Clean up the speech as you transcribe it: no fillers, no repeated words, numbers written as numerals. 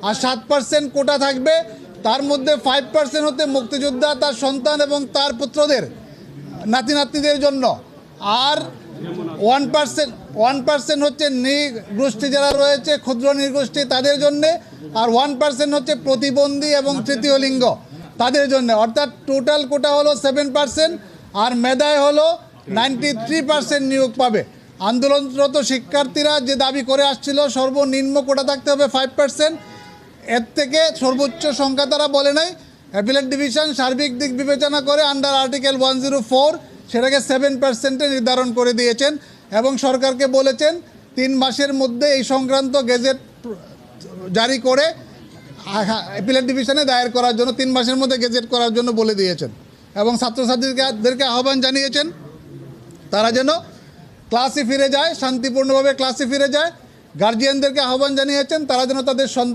আর 7% কোটা থাকবে, তার মধ্যে 5% হতে মুক্তিযোদ্ধা, তার সন্তান এবং তার পুত্রদের, নাতি নাতনিদের জন্য। আর 1% হচ্ছে নৃগোষ্ঠী যারা রয়েছে, ক্ষুদ্র নৃগোষ্ঠী তাদের জন্যে। আর 1% হচ্ছে প্রতিবন্ধী এবং তৃতীয় লিঙ্গ তাদের জন্য। অর্থাৎ টোটাল কোটা হলো 7%, আর মেধায় হলো 93% নিয়োগ পাবে। আন্দোলনরত শিক্ষার্থীরা যে দাবি করে আসছিল সর্বনিম্ন কোটা থাকতে হবে 5%, এর থেকে সর্বোচ্চ সংখ্যা তারা বলে নাই। অ্যাপিলেট ডিভিশন সার্বিক দিক বিবেচনা করে আন্ডার আর্টিকেল 104 সেটাকে 7% নির্ধারণ করে দিয়েছেন এবং সরকারকে বলেছেন 3 মাসের মধ্যে এই সংক্রান্ত গেজেট জারি করে অ্যাপিলেট ডিভিশনে দায়ের করার জন্য 3 মাসের মধ্যে গেজেট করার জন্য বলে দিয়েছেন। এবং ছাত্রছাত্রীদেরকে আহ্বান জানিয়েছেন তারা যেন ক্লাসে ফিরে যায়, শান্তিপূর্ণভাবে ক্লাসে ফিরে যায়। গার্জিয়ানদেরকে আহ্বান জানিয়েছেন তারা যেন তাদের সন্তান